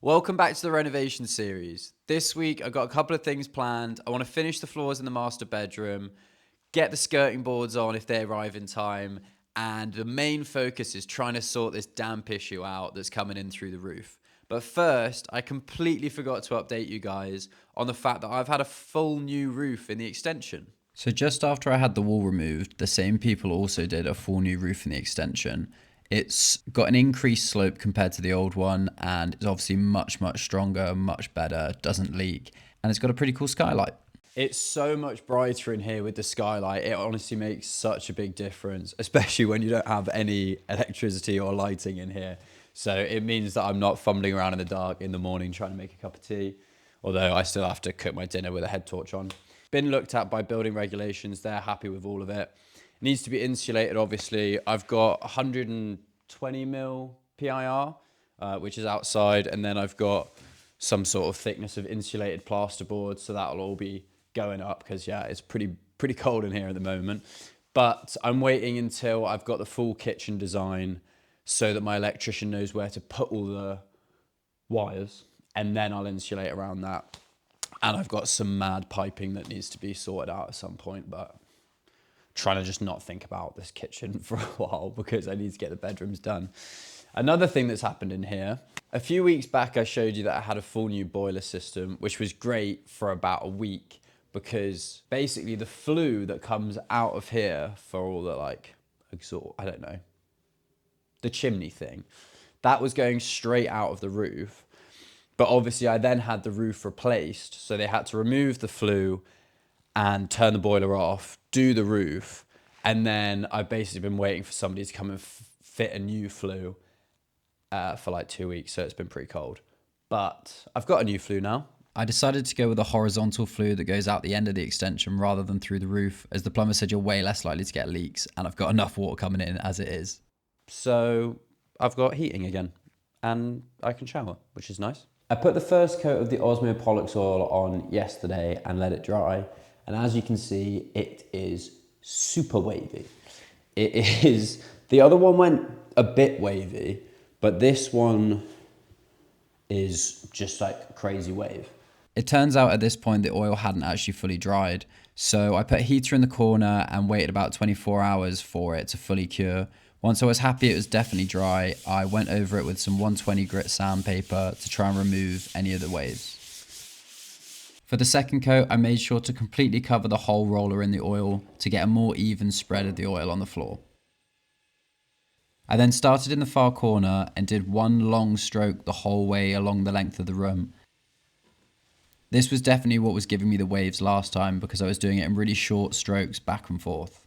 Welcome back to the renovation series. This week I've got a couple of things planned. I want to finish the floors in the master bedroom, get the skirting boards on if they arrive in time, and the main focus is trying to sort this damp issue out that's coming in through the roof. But first, I completely forgot to update you guys on the fact that I've had a full new roof in the extension. So just after I had the wall removed, the same people also did a full new roof in the extension. It's got an increased slope compared to the old one, and it's obviously much stronger, much better, doesn't leak, and it's got a pretty cool skylight. It's so much brighter in here with the skylight. It honestly makes such a big difference, especially when you don't have any electricity or lighting in here. So it means that I'm not fumbling around in the dark in the morning trying to make a cup of tea, although I still have to cook my dinner with a head torch on. Been looked at by building regulations. They're happy with all of it. Needs to be insulated, obviously. I've got 120 mil PIR, which is outside, and then I've got some sort of thickness of insulated plasterboard, so that'll all be going up because, yeah, it's pretty cold in here at the moment. But I'm waiting until I've got the full kitchen design so that my electrician knows where to put all the wires, and then I'll insulate around that. And I've got some mad piping that needs to be sorted out at some point, but trying to just not think about this kitchen for a while because I need to get the bedrooms done. Another thing that's happened in here, a few weeks back I showed you that I had a full new boiler system, which was great for about a week because basically the flue that comes out of here for all the the chimney thing, that was going straight out of the roof. But obviously I then had the roof replaced, so they had to remove the flue and turn the boiler off, do the roof, and then I've basically been waiting for somebody to come and fit a new flue for like 2 weeks, so it's been pretty cold. But I've got a new flue now. I decided to go with a horizontal flue that goes out the end of the extension rather than through the roof, as the plumber said you're way less likely to get leaks, and I've got enough water coming in as it is. So I've got heating again, and I can shower, which is nice. I put the first coat of the Osmo Pollux oil on yesterday and let it dry. And as you can see, it is super wavy. It is, the other one went a bit wavy, but this one is just like crazy wave. It turns out at this point the oil hadn't actually fully dried. So I put a heater in the corner and waited about 24 hours for it to fully cure. Once I was happy it was definitely dry, I went over it with some 120 grit sandpaper to try and remove any of the waves. For the second coat, I made sure to completely cover the whole roller in the oil to get a more even spread of the oil on the floor. I then started in the far corner and did one long stroke the whole way along the length of the room. This was definitely what was giving me the waves last time because I was doing it in really short strokes back and forth.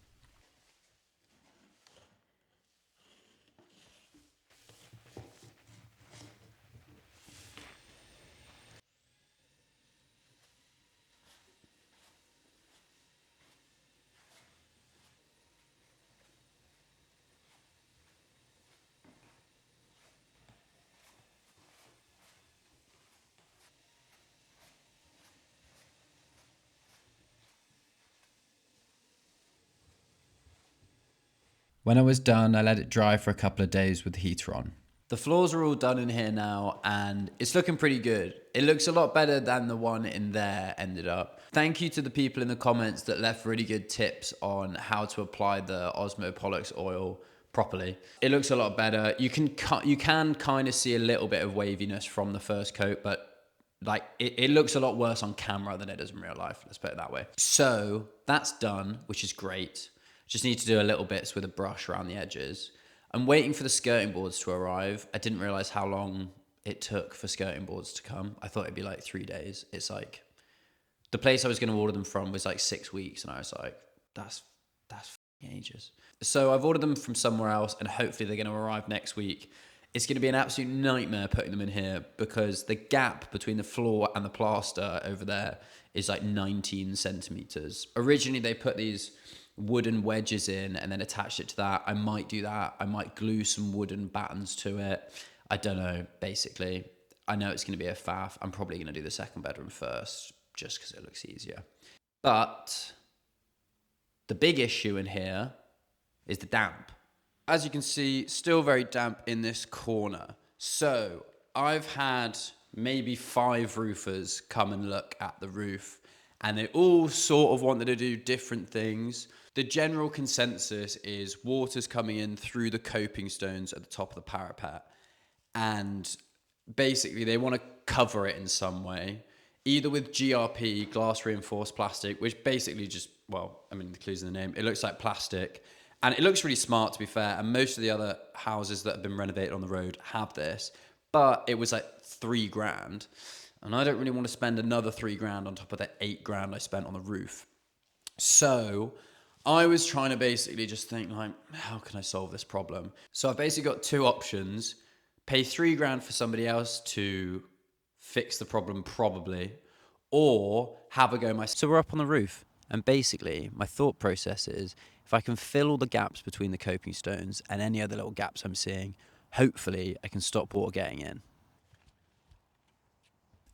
When I was done, I let it dry for a couple of days with the heater on. The floors are all done in here now and it's looking pretty good. It looks a lot better than the one in there ended up. Thank you to the people in the comments that left really good tips on how to apply the Osmo Pollux oil properly. It looks a lot better. You can kind of see a little bit of waviness from the first coat, but like it looks a lot worse on camera than it does in real life. Let's put it that way. So that's done, which is great. Just need to do a little bits with a brush around the edges. I'm waiting for the skirting boards to arrive. I didn't realize how long it took for skirting boards to come. I thought it'd be like 3 days. It's like, the place I was going to order them from was like 6 weeks. And I was like, that's ages. So I've ordered them from somewhere else and hopefully they're going to arrive next week. It's going to be an absolute nightmare putting them in here because the gap between the floor and the plaster over there is like 19 centimeters. Originally they put these wooden wedges in and then attached it to that. I might do that. I might glue some wooden battens to it. I don't know, basically. I know it's going to be a faff. I'm probably going to do the second bedroom first just because it looks easier. But the big issue in here is the damp. As you can see, still very damp in this corner. So I've had maybe 5 roofers come and look at the roof, and they all sort of wanted to do different things. The general consensus is water's coming in through the coping stones at the top of the parapet, and basically they want to cover it in some way, either with GRP, glass reinforced plastic, which basically just, well, I mean, the clue's in the name. It looks like plastic, and it looks really smart, to be fair, and most of the other houses that have been renovated on the road have this, but it was like $3,000, and I don't really want to spend another $3,000 on top of the $8,000 I spent on the roof. So I was trying to basically just think, like, how can I solve this problem? So I've basically got 2 options: pay $3,000 for somebody else to fix the problem, probably, or have a go myself. So we're up on the roof, and basically my thought process is, if I can fill all the gaps between the coping stones and any other little gaps I'm seeing, hopefully I can stop water getting in.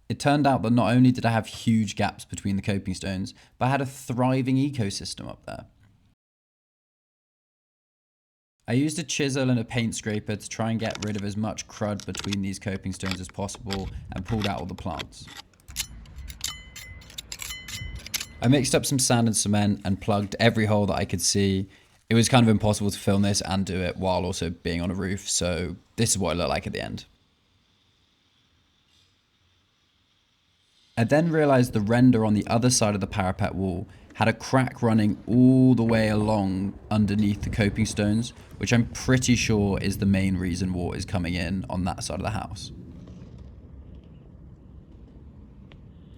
It turned out that not only did I have huge gaps between the coping stones, but I had a thriving ecosystem up there. I used a chisel and a paint scraper to try and get rid of as much crud between these coping stones as possible, and pulled out all the plants. I mixed up some sand and cement and plugged every hole that I could see. It was kind of impossible to film this and do it while also being on a roof, so this is what it looked like at the end. I then realised the render on the other side of the parapet wall had a crack running all the way along underneath the coping stones, which I'm pretty sure is the main reason water is coming in on that side of the house.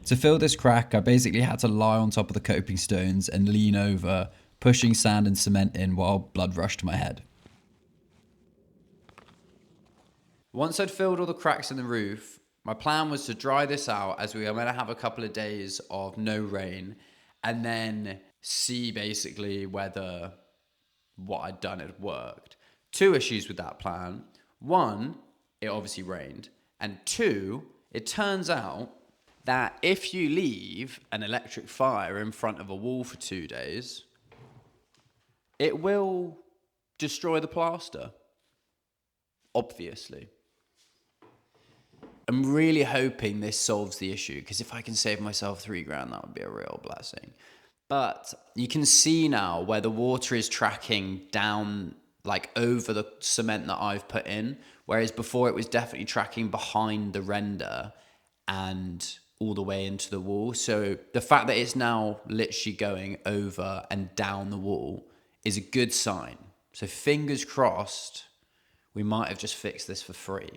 To fill this crack, I basically had to lie on top of the coping stones and lean over, pushing sand and cement in while blood rushed to my head. Once I'd filled all the cracks in the roof, my plan was to dry this out, as we were going to have a couple of days of no rain, and then see basically whether what I'd done had worked. 2 issues with that plan. 1, it obviously rained. And 2, it turns out that if you leave an electric fire in front of a wall for 2 days, it will destroy the plaster. Obviously. I'm really hoping this solves the issue, because if I can save myself $3,000, that would be a real blessing. But you can see now where the water is tracking down, like over the cement that I've put in, whereas before it was definitely tracking behind the render and all the way into the wall. So the fact that it's now literally going over and down the wall is a good sign. So fingers crossed, we might have just fixed this for free.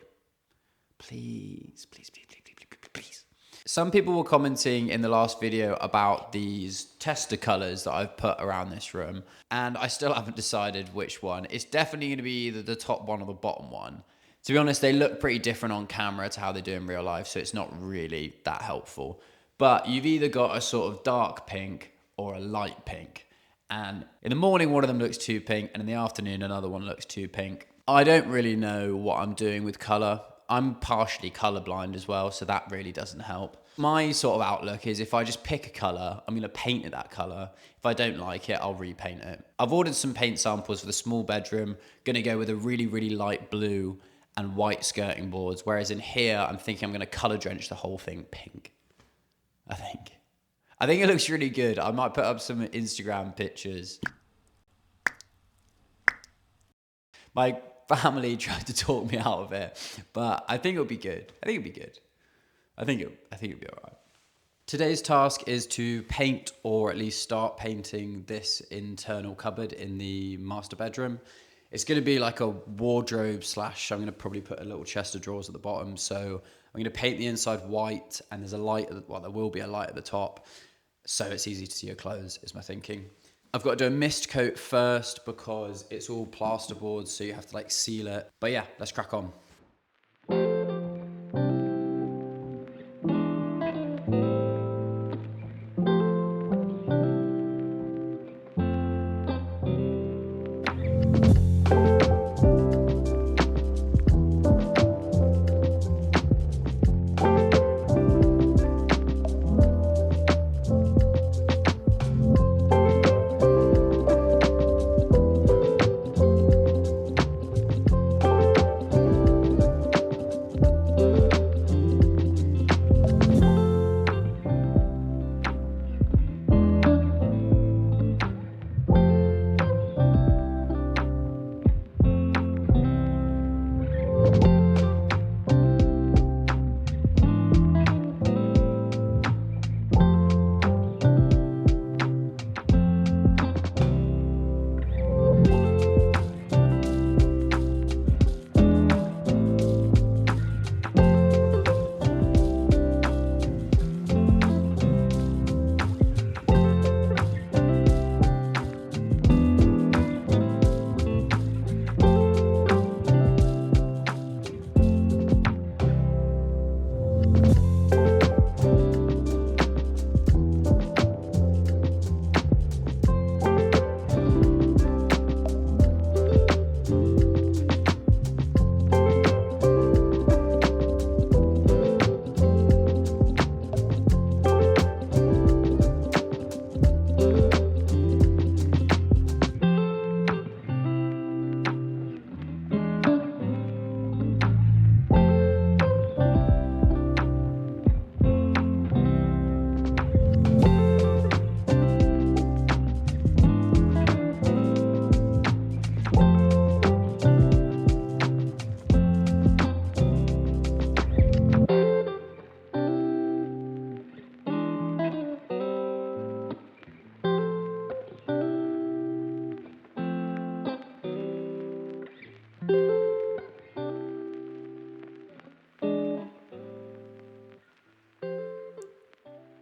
Please, please, please, please, please, please, please. Some people were commenting in the last video about these tester colors that I've put around this room, and I still haven't decided which one. It's definitely going to be either the top one or the bottom one. To be honest, they look pretty different on camera to how they do in real life, so it's not really that helpful. But you've either got a sort of dark pink or a light pink. And in the morning, one of them looks too pink, and in the afternoon, another one looks too pink. I don't really know what I'm doing with color. I'm partially colorblind as well, so that really doesn't help. My sort of outlook is, if I just pick a color, I'm gonna paint it that color. If I don't like it, I'll repaint it. I've ordered some paint samples for the small bedroom, gonna go with a really, really light blue and white skirting boards, whereas in here, I'm thinking I'm gonna color drench the whole thing pink, I think. I think it looks really good. I might put up some Instagram pictures. My family tried to talk me out of it, but I think it'll be good. I think it'll be good. I think it'll be all right. Today's task is to paint, or at least start painting, this internal cupboard in the master bedroom. It's going to be like a wardrobe slash, I'm going to probably put a little chest of drawers at the bottom. So I'm going to paint the inside white, and there's a light, well, there will be a light at the top, so it's easy to see your clothes, is my thinking. I've got to do a mist coat first because it's all plasterboard, so you have to like seal it. But yeah, let's crack on.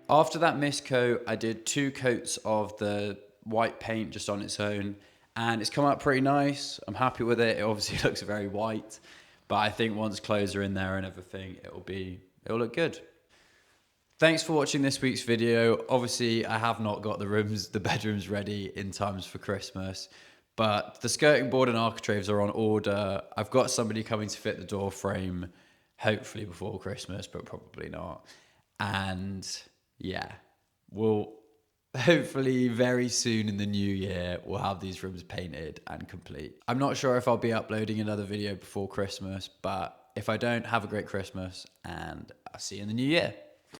After that mist coat, I did 2 coats of the white paint just on its own, and it's come out pretty nice. I'm happy with it. It obviously looks very white, but I think once clothes are in there and everything, it'll look good. Thanks for watching this week's video. Obviously, I have not got the bedrooms ready in times for Christmas, but the skirting board and architraves are on order. I've got somebody coming to fit the door frame, hopefully before Christmas, but probably not. And yeah, we'll hopefully very soon in the new year, we'll have these rooms painted and complete. I'm not sure if I'll be uploading another video before Christmas, but if I don't, have a great Christmas and I'll see you in the new year.